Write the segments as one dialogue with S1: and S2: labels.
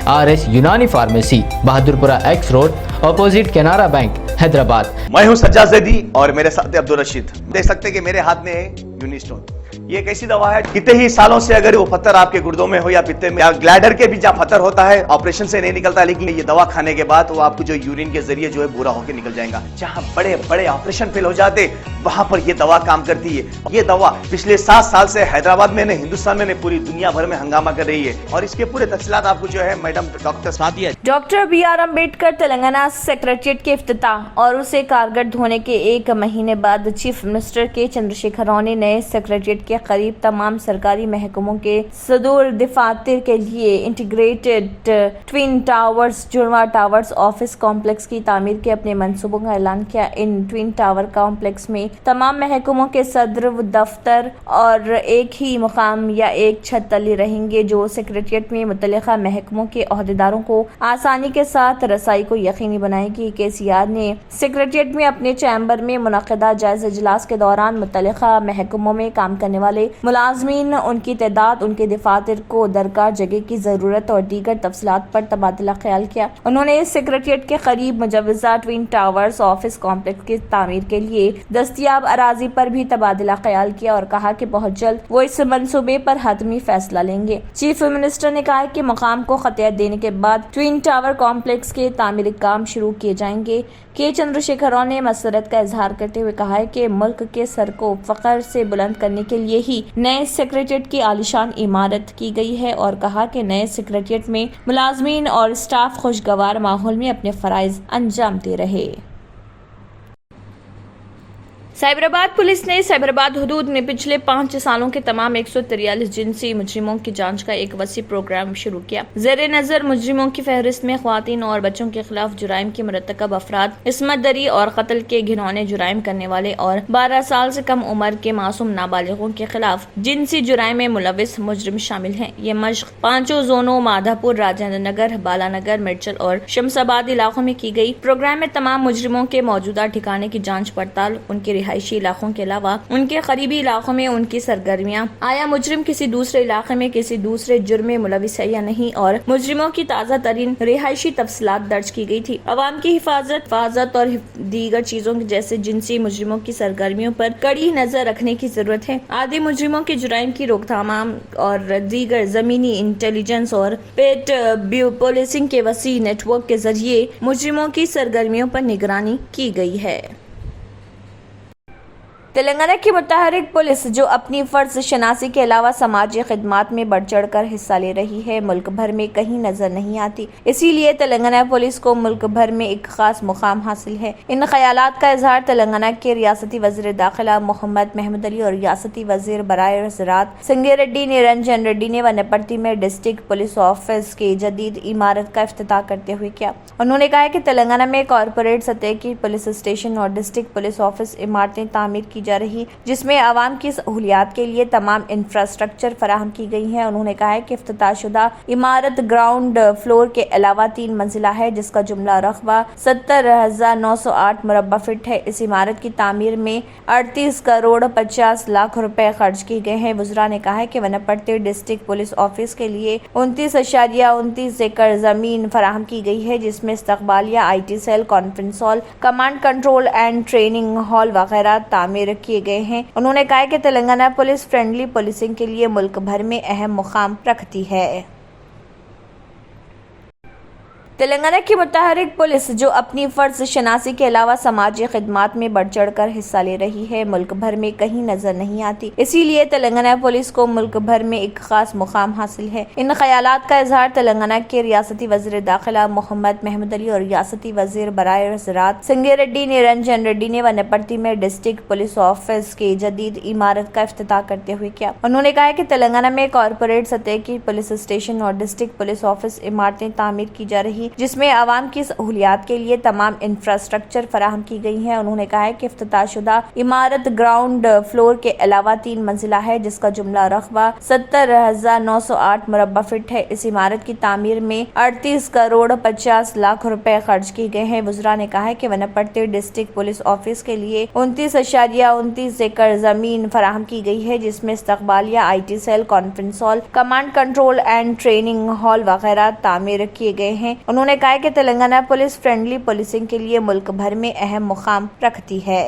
S1: RS यूनानी pharmacy, Bahadurpura X road, opposite Canara bank, Hyderabad.
S2: मैं हूं सज्जाद ज़ैदी और मेरे साथ अब्दुल रशीद। देख सकते हैं कि मेरे हाथ में है यूनिस्टोन। ये एक ऐसी दवा है, कितने ही सालों से अगर वो पत्थर आपके गुर्दों में हो या पित्ते में या ग्लैडर के भी जहाँ पत्थर होता है, ऑपरेशन से नहीं निकलता, लेकिन ये दवा खाने के बाद वो आपको जो यूरिन के जरिए जो है पूरा होकर निकल जाएगा। जहाँ बड़े बड़े ऑपरेशन फेल हो जाते, वहां पर ये दवा काम करती है। ये दवा पिछले 7 साल से हैदराबाद में, हिंदुस्तान में, पूरी दुनिया भर में हंगामा कर रही है। और इसके पूरे तफसीलात आपको जो है madam
S3: doctor BR Ambedkar Telangana secretariat के इफ्तिताह और उसे कारगर होने के 1 महीने बाद चीफ मिनिस्टर के चंद्रशेखर राव ने नए सेक्रेटरिएट के करीब तमाम सरकारी महकमों के सदूर दफातर के लिए इंटीग्रेटेड ट्विन टावर्स, जुड़वा टावर्स ऑफिस कॉम्प्लेक्स की तामीर के अपने मंसूबों का ऐलान किया। इन ट्विन टावर कॉम्प्लेक्स में तमाम महकमों के सदर व दफ्तर और एक ही मुकाम या एक छत तले रहेंगे, जो सेक्रेटरिएट में मुतल्लिका महकमों के ओहदेदारों को आसानी के साथ रसाई को यकीनी बनाएगी। KCR ने सेक्रेटरिएट में अपने चैम्बर में मुनक़दा जायज़ा इजलास के दौरान मुतल्लिका महकमों में काम करने वाले मुलाजमीन, उनकी तादाद, उनके दफातर को दरकार जगह की ज़रूरत और दीगर तफसीलात पर तबादला ख्याल किया। उन्होंने सेक्रेटरिएट के करीब मुजव्वज़ा ट्विन टावर्स ऑफिस कॉम्प्लेक्स की तामीर के लिए दस्तयाब अराजी पर भी तबादला ख्याल किया और कहा कि बहुत जल्द वो इस मंसूबे पर हतमी फैसला लेंगे। चीफ मिनिस्टर ने कहा कि मकाम को खतियत देने के बाद ट्विन टावर कॉम्प्लेक्स के तामीरी काम शुरू किए जाएंगे। चंद्रशेखर राव ने मसरत का इजहार करते हुए कहा है कि मुल्क के सर को फख्र से बुलंद करने के लिए ही नए सेक्रेटरिएट की आलिशान इमारत की गई है और कहा कि नए सेक्रेटरिएट में मुलाजमीन और स्टाफ खुशगवार माहौल में अपने फराइज अंजाम दे रहे। साइबराबाद पुलिस ने साइबराबाद हुदूद में पिछले 5 सालों के तमाम 143 जिनसी मुजरिमों की जांच का एक वसी प्रोग्राम शुरू किया। ज़ेरे नजर मुजरिमों की फहरिस्त में ख्वातीन और बच्चों के खिलाफ जुराइम के मुरतकब अफराद, इस्मत दरी और कत्ल के घिनौने जुराइम करने वाले और 12 साल से कम उम्र के मासूम नाबालिगों के खिलाफ जिनसी जुराइम में मुलविस मुजरिम शामिल हैं। ये मश्क 5 जोनों माधापुर, राजेंद्र नगर, बालानगर, मिर्चल और शमसाबाद इलाकों में की गई। प्रोग्राम में तमाम मुजरिमों के मौजूदा ठिकाने की जाँच पड़ताल, उनके रिहायशी इलाकों के अलावा उनके करीबी इलाकों में उनकी सरगर्मियां, आया मुजरिम किसी दूसरे इलाके में किसी दूसरे जुर्म में मुलविस है या नहीं, और मुजरिमों की ताज़ा तरीन रिहायशी तफसीलात दर्ज की गई थी। अवाम की हिफाजत और दीगर चीजों जैसे जिनसी मुजरिमों की सरगर्मियों पर कड़ी नजर रखने की जरूरत है। आदि मुजरिमों के जुराइम की रोकथाम और दीगर जमीनी इंटेलिजेंस और पेट पुलिसिंग के वसी नेटवर्क के जरिए मुजरिमों की सरगर्मियों पर निगरानी की गई है। तेलंगाना की मुतहरिक पुलिस, जो अपनी फर्ज शनासी के अलावा समाजी खिदमात में बढ़ चढ़ कर हिस्सा ले रही है, मुल्क भर में कहीं नजर नहीं आती। इसीलिए तेलंगाना पुलिस को मुल्क भर में एक खास मुकाम हासिल है। इन ख्यालात का इजहार तेलंगाना के रियासती वज़ीर दाखिला मोहम्मद महमूद अली और रियासती वज़ीर बराए ज़राअत संगारेड्डी निरंजन रेड्डी ने वनपर्ती में डिस्ट्रिक्ट पुलिस ऑफिस की जदीद इमारत का इफ्तिताह करते हुए किया। उन्होंने कहा कि तेलंगाना में कॉरपोरेट सतह की पुलिस स्टेशन और डिस्ट्रिक्ट पुलिस ऑफिस इमारतें तामीर की जा रही, जिसमें आवाम की सहूलियात के लिए तमाम इंफ्रास्ट्रक्चर फराहम की गई है। उन्होंने कहा है कि इफ्तिताशुदा इमारत ग्राउंड फ्लोर के अलावा 3 मंजिला है, जिसका जुमला रकबा 70,908 मुरब्बा फीट है। इस इमारत की तामीर में 38 करोड़ 50 लाख रुपए खर्च किए गए हैं। वज़रा ने कहा है कि वनपर्ती डिस्ट्रिक्ट पुलिस ऑफिस के लिए 29.29 एकड़ जमीन फराहम की गई है, जिसमें इस्तकबालिया, IT cell, conference hall, command control and training hall वगैरह तामीर किए गए हैं। उन्होंने कहा कि तेलंगाना पुलिस फ्रेंडली पुलिसिंग के लिए मुल्क भर में अहम मुकाम रखती है। तेलंगाना की मुतहरिक पुलिस, जो अपनी फर्ज शनासी के अलावा समाजी खिदमात में बढ़ चढ़ कर हिस्सा ले रही है, मुल्क भर में कहीं नजर नहीं आती। इसीलिए तेलंगाना पुलिस को मुल्क भर में एक खास मुकाम हासिल है। इन ख्यालात का इजहार तेलंगाना के रियासती वज़ीर दाखिला मोहम्मद महमूद अली और रियासती वज़ीर बराए ज़राअत संगारेड्डी निरंजन रेड्डी ने वनपर्ती में डिस्ट्रिक्ट पुलिस ऑफिस की जदीद इमारत का इफ्तिताह करते हुए किया। उन्होंने कहा कि तेलंगाना में कॉरपोरेट सतह की पुलिस स्टेशन और डिस्ट्रिक्ट पुलिस ऑफिस इमारतें तामीर की जा रही, जिसमें आवाम की सहूलियात के लिए तमाम इंफ्रास्ट्रक्चर फराहम की गई है। उन्होंने कहा है कि इफ्तिताशुदा इमारत ग्राउंड फ्लोर के अलावा 3 मंजिला है, जिसका जुमला रकबा 70,908 मुरब्बा फीट है। इस इमारत की तामीर में 38 करोड़ 50 लाख रुपए खर्च किए गए हैं। वुज़रा ने कहा है कि वनपट्टी डिस्ट्रिक्ट पुलिस ऑफिस के लिए 29.29 एकड़ जमीन फराहम की गई है, जिसमें इस्तकबालिया, IT cell, conference hall, command control and training hall वगैरह तामीर किए गए हैं। उन्होंने कहा कि तेलंगाना पुलिस फ्रेंडली पुलिसिंग के लिए मुल्क भर में अहम मुकाम रखती है।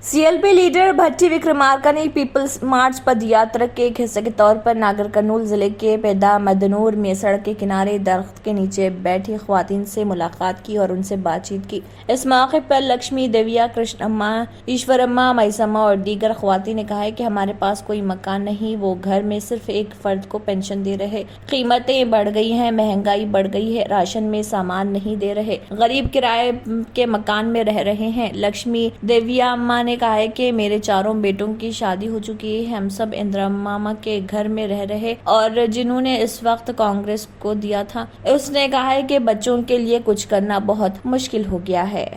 S3: CLP लीडर भट्टी विक्रमार्का ने पीपल्स मार्च पद यात्रा के एक हिस्से के तौर पर नागर कर्नूल जिले के पैदा मदनूर में सड़क के किनारे दरख्त के नीचे बैठी ख्वातीन से मुलाकात की और उनसे बातचीत की। इस मौके पर लक्ष्मी देविया, कृष्णम्मा, ईश्वरम्मा, मैसम्मा और दीगर ख्वातीन ने कहा है कि हमारे पास कोई मकान नहीं, वो घर में सिर्फ एक फर्द को पेंशन दे रहे। कीमतें बढ़ गई हैं, महंगाई बढ़ गई है, राशन में सामान नहीं दे रहे, गरीब किराए के मकान में रह रहे हैं। लक्ष्मी देविया अम्मा ने कहा है कि मेरे 4 बेटों की शादी हो चुकी है, हम सब इंदिरा मामा के घर में रह रहे और जिन्होंने इस वक्त कांग्रेस को दिया था। उसने कहा है कि बच्चों के लिए कुछ करना बहुत मुश्किल हो गया है।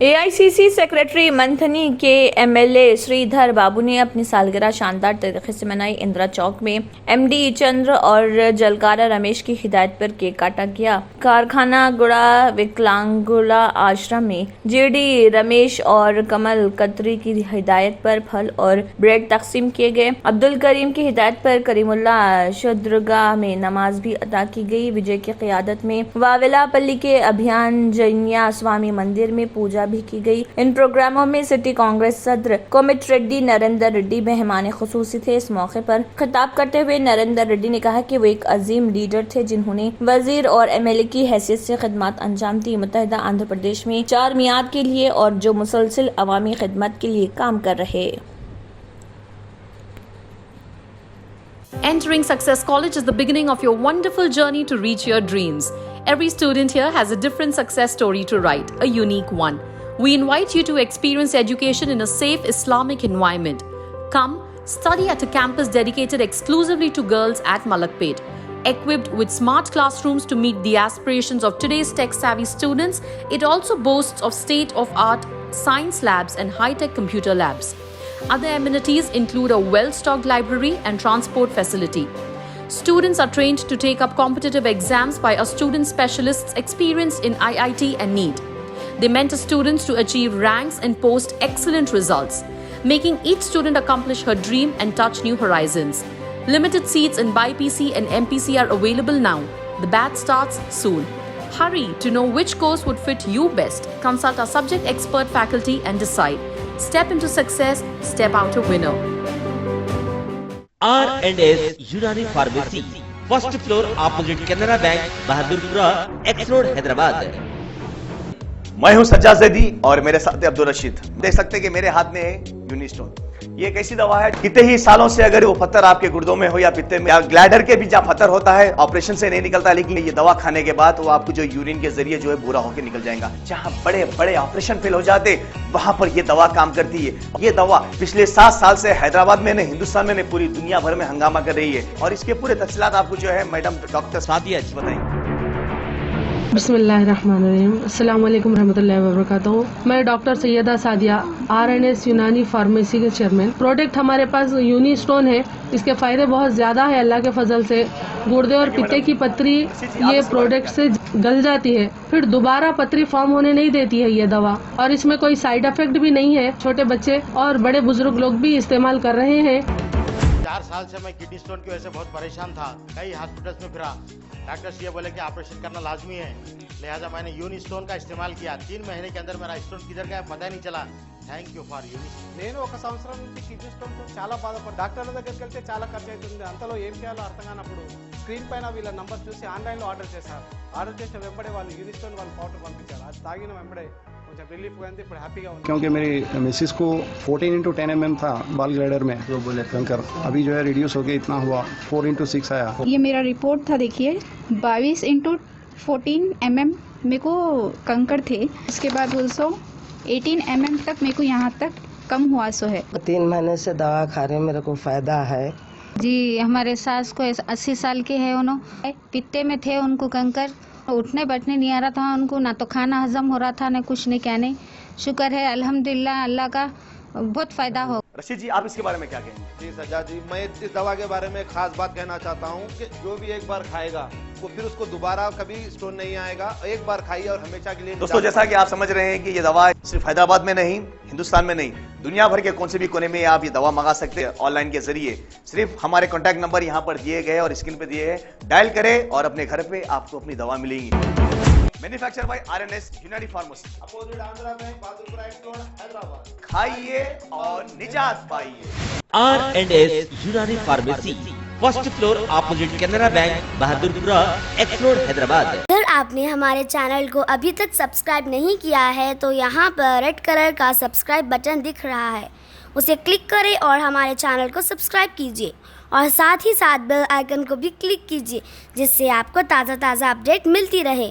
S3: AICC सेक्रेटरी मंथनी के MLA श्रीधर बाबू ने अपनी सालगिरह शानदार तरीके से मनाई। इंदिरा चौक में MD चंद्र और जलकारा रमेश की हिदायत पर केक काटा गया। कारखाना गुड़ा विकलांगुला आश्रम में JD रमेश और कमल कतरी की हिदायत पर फल और ब्रेड तकसीम किए गए। अब्दुल करीम की हिदायत पर करीमुल्ला शुद्रगाह में नमाज भी अदा की गई। विजय की क़ियादत में वावेलापल्ली के अभियान जैनिया स्वामी मंदिर में पूजा भी की गई। इन प्रोग्रामों में सिटी कांग्रेस सदर कोमिट रेड्डी नरेंद्र रेड्डी मेहमान खुसूसी थे। इस मौके पर खिताब करते हुए नरेंद्र रेड्डी ने कहा कि वो एक अजीम लीडर थे, जिन्होंने वजीर और MLA की हैसियत से खिदमत अंजाम दी। मुत्तहिदा आंध्र प्रदेश में 4 मियाद के लिए और जो मुसलसिल अवामी खिदमत के लिए काम कर रहे।
S4: Entering Success College is the beginning of your wonderful journey to reach your dreams. Every student here has a different success story to write, a unique one. We invite you to experience education in a safe Islamic environment. Come, study at a campus dedicated exclusively to girls at Malakpet. Equipped with smart classrooms to meet the aspirations of today's tech-savvy students, it also boasts of state-of-art science labs and high-tech computer labs. Other amenities include a well-stocked library and transport facility. Students are trained to take up competitive exams by our student specialists experienced in IIT and NEET. They mentor students to achieve ranks and post excellent results, making each student accomplish her dream and touch new horizons. Limited seats in BIPC and MPC are available now. The batch starts soon. Hurry to know which course would fit you best. Consult our subject expert faculty and decide. Step into success, step out a winner.
S5: R&S Unani Pharmacy, first floor opposite Canara Bank, Bahadurpura, X Road, Hyderabad.
S2: मैं हूं सज्जाद ज़ैदी और मेरे साथ अब्दुल रशीद। देख सकते हैं कि मेरे हाथ में है यूनिस्टोन। ये एक ऐसी दवा है, कितने ही सालों से अगर वो पत्थर आपके गुर्दों में हो या पित्ते में या ग्लैडर के भी जहाँ पत्थर होता है, ऑपरेशन से नहीं निकलता, लेकिन ये दवा खाने के बाद वो आपको जो यूरिन के जरिए जो है बुरा होकर निकल जाएगा। जहाँ बड़े बड़े ऑपरेशन फेल हो जाते, वहां पर ये दवा काम करती है। ये दवा पिछले 7 साल से हैदराबाद में, हिंदुस्तान में, पूरी दुनिया भर में हंगामा कर रही है। और इसके पूरे तफसीलात आपको जो है मैडम डॉक्टर सादिया बताएंगे।
S6: बिस्मिल्लाहिर्रहमानिर्रहीम, अस्सलाम वालेकुम रहमतुल्लाहि व बरकातहू। मैं डॉक्टर सैयदा सादिया, RNS यूनानी फार्मेसी के चेयरमैन। प्रोडक्ट हमारे पास यूनिस्टोन है। इसके फायदे बहुत ज्यादा है अल्लाह के फजल से। गुर्दे और पित्ते की पथरी ये प्रोडक्ट से गल जाती है, फिर दोबारा पथरी फॉर्म होने नहीं देती है ये दवा। और इसमें कोई साइड इफेक्ट भी नहीं है। छोटे बच्चे और बड़े बुजुर्ग लोग भी इस्तेमाल कर रहे हैं।
S7: 4 साल से मैं किडनी स्टोन की वजह से बहुत परेशान था। कई हॉस्पिटल्स में फिरा, डॉक्टर्स ये बोले कि ऑपरेशन करना लाजमी है, लिहाजा मैंने यूनिस्टोन का इस्तेमाल किया। 3 महीने के अंदर मेरा स्टोन किधर गया पता ही नहीं चला। Thank you for Unistone.
S8: నేను 1 సంవత్సరం నుంచి కిడ్నీ స్టోన్తో చాలా బాధపడ్డా. డాక్టర్ల దగ్గరికి వెళ్తే చాలా ఖర్చు అవుతుంది. అంతలో ఏం చేయాలో అర్థం కానప్పుడు స్క్రీన్ పైన వీళ్ళ నంబర్ చూసి ఆన్లైన్లో ఆర్డర్ చేశారు. ఆర్డర్ చేసిన వెంబడే వాళ్ళు యూనిస్టోన్ వాళ్ళు పౌడర్ పంపించారు. అది తాగిన వెంబడే కొంచెం రిలీఫ్ అయింది, ఇప్పుడు హ్యాపీగా ఉంది.
S9: क्योंकि मेरी मिसिस को 14x10 mm था बाल ग्लाइडर में, तो बोले कंकर अभी जो है रिड्यूस हो गया, इतना हुआ 4x6 आया.
S10: ये मेरा रिपोर्ट था, देखिए 22x14 mm मेरे को कंकड़ थे. उसके बाद 18 mm तक मेरे को यहाँ तक कम हुआ सो है.
S11: 3 महीने से दवा खा रहे हैं, मेरे को फायदा है
S10: जी. हमारे सास को 80 साल के है, उन्होंने पित्ते में थे, उनको कंकर, उठने बैठने नहीं आ रहा था उनको, ना तो खाना हजम हो रहा था, ना कुछ नहीं कहने. शुक्र है अल्हम्दुलिल्लाह, अल्लाह का बहुत फायदा हो.
S2: रशीद जी, आप इसके बारे में क्या कहेंगे?
S12: जी सज्जाद जी, मैं इस दवा के बारे में खास बात कहना चाहता हूँ कि जो भी एक बार खाएगा वो फिर उसको दोबारा कभी स्टोन नहीं आएगा. एक बार खाइए और हमेशा के लिए.
S2: दोस्तों, जैसा कि आप समझ रहे हैं कि ये दवा सिर्फ हैदराबाद में नहीं, हिंदुस्तान में नहीं, दुनिया भर के कौन से भी कोने में आप ये दवा मंगा सकते हैं ऑनलाइन के जरिए. सिर्फ हमारे कॉन्टैक्ट नंबर यहाँ पर दिए गए और स्क्रीन पे दिए हैं, डायल करें और अपने घर पे आपको अपनी दवा मिलेगी. मैन्युफैक्चर बाय RNS यूनानी pharmacy,
S7: opposite Andhra bank, Bahadurpura x road, Hyderabad.
S2: खाइए और निजात पाइए.
S5: R&S यूनानी pharmacy, first floor opposite Canara bank, Bahadurpura x road, Hyderabad.
S13: अगर आपने हमारे चैनल को अभी तक सब्सक्राइब नहीं किया है तो यहाँ पर रेड कलर का सब्सक्राइब बटन दिख रहा है, उसे क्लिक करें और हमारे चैनल को सब्सक्राइब कीजिए और साथ ही साथ बेल आइकन को भी क्लिक कीजिए, जिससे आपको ताज़ा अपडेट मिलती रहे.